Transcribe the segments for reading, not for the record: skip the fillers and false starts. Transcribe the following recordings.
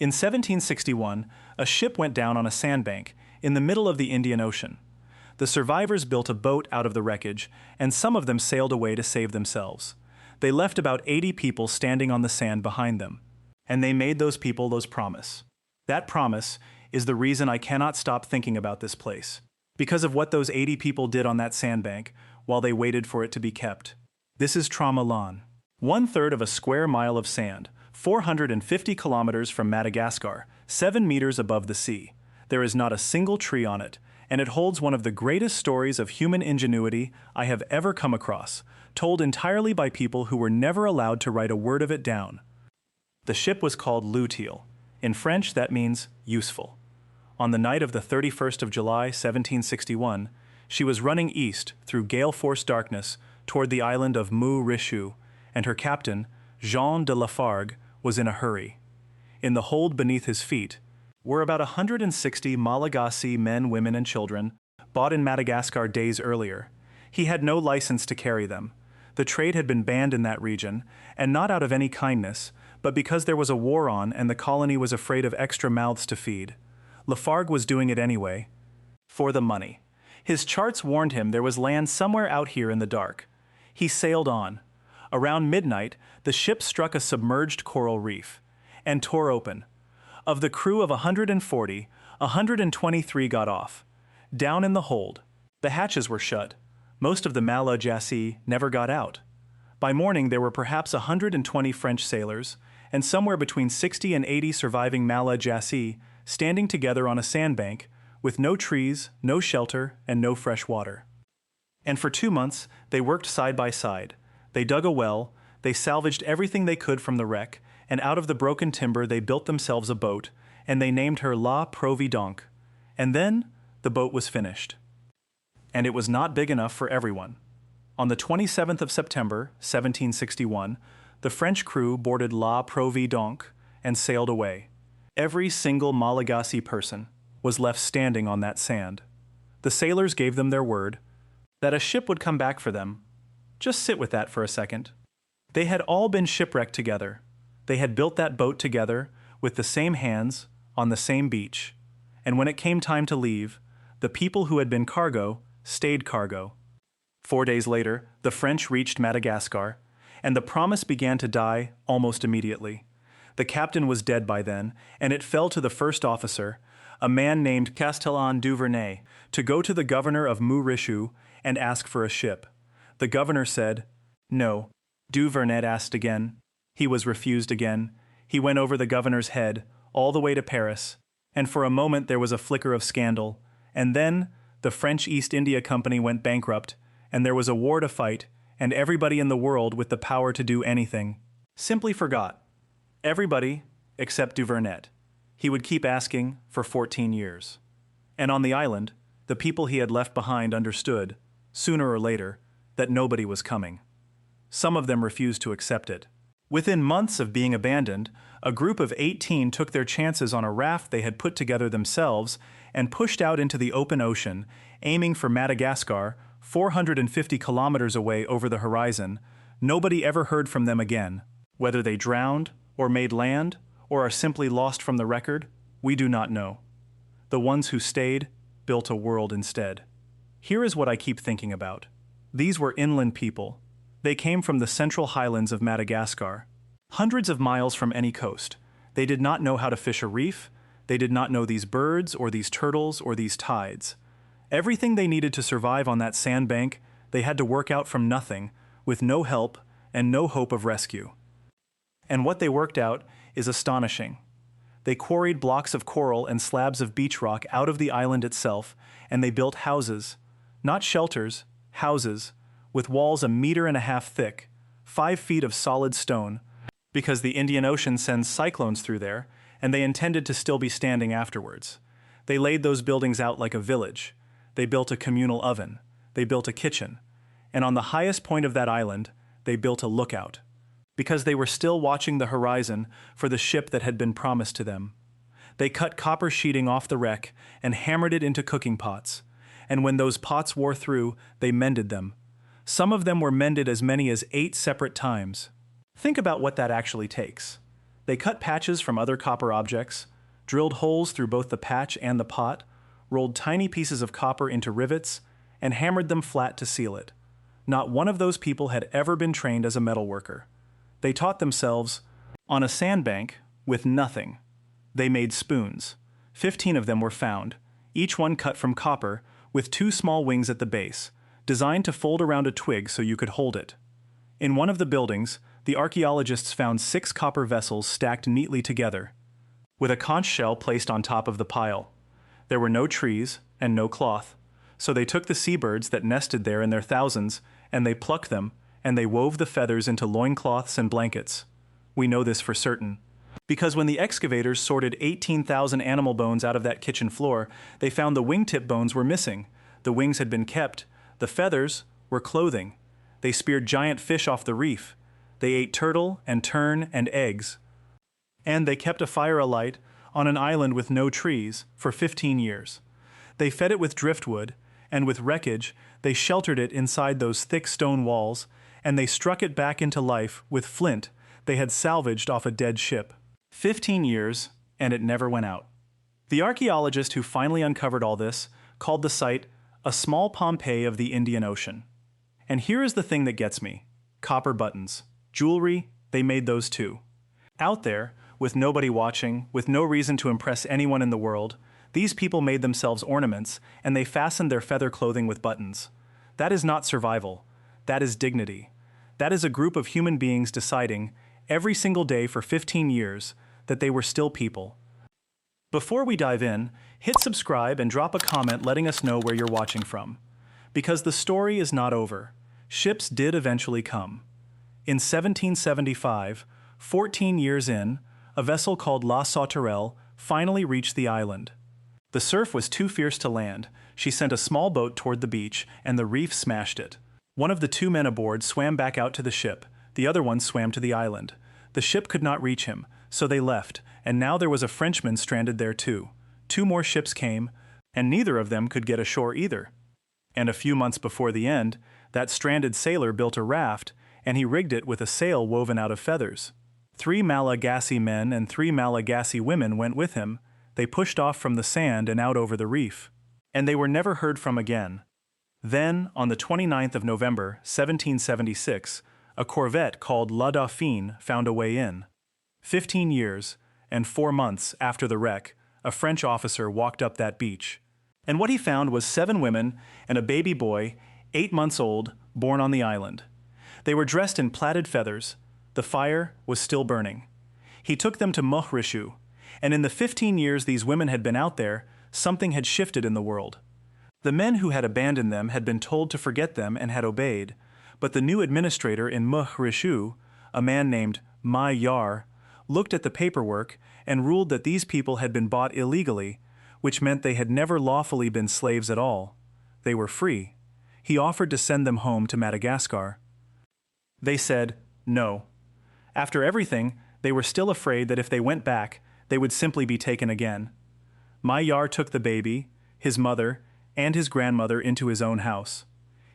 In 1761, a ship went down on a sandbank in the middle of the Indian Ocean. The survivors built a boat out of the wreckage, and some of them sailed away to save themselves. They left about 80 people standing on the sand behind them. And they made those people those promise. That promise is the reason I cannot stop thinking about this place. Because of what those 80 people did on that sandbank while they waited for it to be kept. This is Tromelin. 1/3 of a square mile of sand, 450 kilometers from Madagascar, 7 meters above the sea. There is not a single tree on it, and it holds one of the greatest stories of human ingenuity I have ever come across, told entirely by people who were never allowed to write a word of it down. The ship was called l'utile. In French, that means useful. On the night of the 31st of July, 1761, she was running east through gale-force darkness toward the island of Mou-Richu, and her captain, Jean de Lafargue, was in a hurry. In the hold beneath his feet were about 160 Malagasy men, women, and children, bought in Madagascar days earlier. He had no license to carry them. The trade had been banned in that region, and not out of any kindness, but because there was a war on and the colony was afraid of extra mouths to feed. Lafargue was doing it anyway. For the money. His charts warned him there was land somewhere out here in the dark. He sailed on. Around midnight, the ship struck a submerged coral reef and tore open. Of the crew of 140, 123 got off. Down in the hold. The hatches were shut. Most of the Malagasy never got out. By morning there were perhaps 120 French sailors, and somewhere between 60 and 80 surviving Malagasy standing together on a sandbank, with no trees, no shelter, and no fresh water. And for 2 months, they worked side by side. They dug a well, they salvaged everything they could from the wreck, and out of the broken timber they built themselves a boat, and they named her La Providence. And then, the boat was finished. And it was not big enough for everyone. On the 27th of September, 1761, the French crew boarded La Providence and sailed away. Every single Malagasy person was left standing on that sand. The sailors gave them their word that a ship would come back for them. Just sit with that for a second. They had all been shipwrecked together. They had built that boat together with the same hands on the same beach. And when it came time to leave, the people who had been cargo stayed cargo. 4 days later, the French reached Madagascar, and the promise began to die almost immediately. The captain was dead by then, and it fell to the first officer, a man named Castellan Duvernay, to go to the governor of Mou-Richu and ask for a ship. The governor said, no. Duvernay asked again. He was refused again. He went over the governor's head, all the way to Paris, and for a moment there was a flicker of scandal, and then the French East India Company went bankrupt, and there was a war to fight, and everybody in the world with the power to do anything simply forgot. Everybody except Duvernay. He would keep asking for 14 years. And on the island, the people he had left behind understood, sooner or later, that nobody was coming. Some of them refused to accept it. Within months of being abandoned, a group of 18 took their chances on a raft they had put together themselves and pushed out into the open ocean, aiming for Madagascar, 450 kilometers away over the horizon. Nobody ever heard from them again. Whether they drowned, or made land, or are simply lost from the record, we do not know. The ones who stayed built a world instead. Here is what I keep thinking about. These were inland people. They came from the central highlands of Madagascar, hundreds of miles from any coast. They did not know how to fish a reef. They did not know these birds or these turtles or these tides. Everything they needed to survive on that sandbank, they had to work out from nothing, with no help and no hope of rescue. And what they worked out is astonishing. They quarried blocks of coral and slabs of beach rock out of the island itself, and they built houses, not shelters, houses, with walls 1.5 meters thick, 5 feet of solid stone, because the Indian Ocean sends cyclones through there, and they intended to still be standing afterwards. They laid those buildings out like a village. They built a communal oven. They built a kitchen. And on the highest point of that island, they built a lookout, because they were still watching the horizon for the ship that had been promised to them. They cut copper sheeting off the wreck and hammered it into cooking pots, and when those pots wore through, they mended them. Some of them were mended as many as 8 separate times. Think about what that actually takes. They cut patches from other copper objects, drilled holes through both the patch and the pot, rolled tiny pieces of copper into rivets, and hammered them flat to seal it. Not one of those people had ever been trained as a metalworker. They taught themselves on a sandbank with nothing. They made spoons. 15 of them were found, each one cut from copper, with 2 small wings at the base, designed to fold around a twig so you could hold it. In one of the buildings, the archaeologists found 6 copper vessels stacked neatly together, with a conch shell placed on top of the pile. There were no trees and no cloth, so they took the seabirds that nested there in their thousands, and they plucked them, and they wove the feathers into loincloths and blankets. We know this for certain, because when the excavators sorted 18,000 animal bones out of that kitchen floor, they found the wingtip bones were missing, the wings had been kept, the feathers were clothing. They speared giant fish off the reef. They ate turtle and tern and eggs. And they kept a fire alight on an island with no trees for 15 years. They fed it with driftwood, and with wreckage they sheltered it inside those thick stone walls, and they struck it back into life with flint they had salvaged off a dead ship. 15 years, and it never went out. The archaeologist who finally uncovered all this called the site a small Pompeii of the Indian Ocean. And here is the thing that gets me. Copper buttons. Jewelry, they made those too. Out there, with nobody watching, with no reason to impress anyone in the world, these people made themselves ornaments, and they fastened their feather clothing with buttons. That is not survival. That is dignity. That is a group of human beings deciding, every single day for 15 years, that they were still people. Before we dive in, hit subscribe and drop a comment letting us know where you're watching from. Because the story is not over. Ships did eventually come. In 1775, 14 years in, a vessel called La Sauterelle finally reached the island. The surf was too fierce to land. She sent a small boat toward the beach, and the reef smashed it. One of the 2 men aboard swam back out to the ship. The other one swam to the island. The ship could not reach him, so they left, and now there was a Frenchman stranded there too. 2 more ships came, and neither of them could get ashore either. And a few months before the end, that stranded sailor built a raft, and he rigged it with a sail woven out of feathers. 3 Malagasy men and 3 Malagasy women went with him. They pushed off from the sand and out over the reef. And they were never heard from again. Then, on the 29th of November, 1776, a corvette called La Dauphine found a way in. 15 years and 4 months after the wreck, a French officer walked up that beach. And what he found was 7 women and a baby boy, 8 months old, born on the island. They were dressed in plaited feathers. The fire was still burning. He took them to Montrechu, and in the 15 years these women had been out there, something had shifted in the world. The men who had abandoned them had been told to forget them and had obeyed, but the new administrator in Montrechu, a man named Mai Yar, looked at the paperwork and ruled that these people had been bought illegally, which meant they had never lawfully been slaves at all. They were free. He offered to send them home to Madagascar. They said no. After everything, they were still afraid that if they went back, they would simply be taken again. Mai Yar took the baby, his mother, and his grandmother into his own house.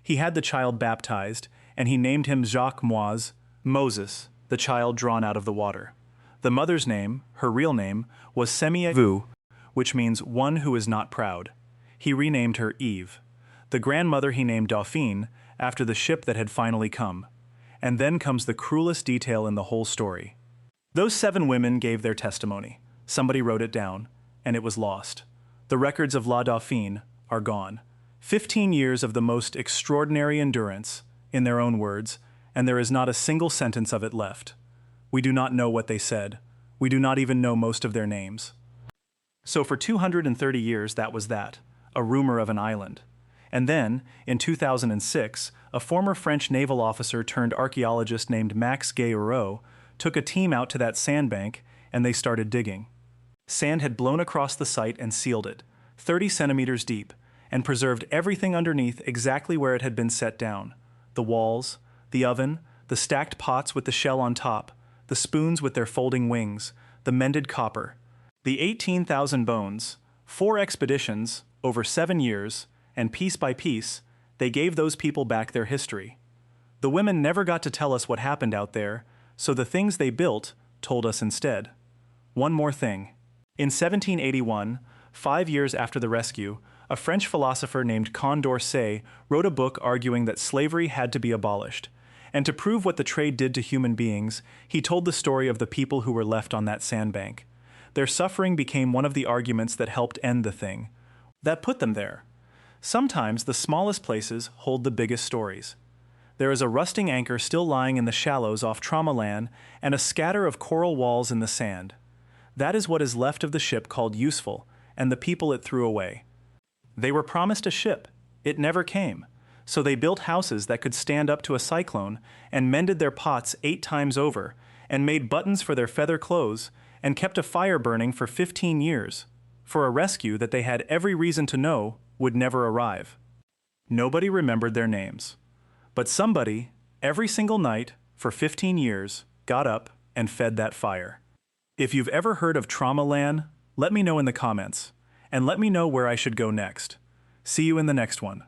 He had the child baptized, and he named him Jacques Moise, Moses, the child drawn out of the water. The mother's name, her real name, was Semi-Vu, which means one who is not proud. He renamed her Eve. The grandmother he named Dauphine, after the ship that had finally come. And then comes the cruelest detail in the whole story. Those 7 women gave their testimony. Somebody wrote it down, and it was lost. The records of La Dauphine are gone. 15 years of the most extraordinary endurance, in their own words, and there is not a single sentence of it left. We do not know what they said. We do not even know most of their names. So for 230 years that was that, a rumor of an island. And then, in 2006, a former French naval officer turned archaeologist named Max Guéroux took a team out to that sandbank and they started digging. Sand had blown across the site and sealed it, 30 centimeters deep, and preserved everything underneath exactly where it had been set down. The walls, the oven, the stacked pots with the shell on top, the spoons with their folding wings, the mended copper. The 18,000 bones, 4 expeditions, over 7 years, and piece by piece, they gave those people back their history. The women never got to tell us what happened out there, so the things they built, told us instead. One more thing. In 1781, 5 years after the rescue, a French philosopher named Condorcet wrote a book arguing that slavery had to be abolished. And to prove what the trade did to human beings, he told the story of the people who were left on that sandbank. Their suffering became one of the arguments that helped end the thing. That put them there. Sometimes the smallest places hold the biggest stories. There is a rusting anchor still lying in the shallows off Tromelin and a scatter of coral walls in the sand. That is what is left of the ship called Useful, and the people it threw away. They were promised a ship. It never came. So they built houses that could stand up to a cyclone and mended their pots 8 times over and made buttons for their feather clothes and kept a fire burning for 15 years for a rescue that they had every reason to know would never arrive. Nobody remembered their names. But somebody, every single night, for 15 years, got up and fed that fire. If you've ever heard of Tromelin, let me know in the comments, and let me know where I should go next. See you in the next one.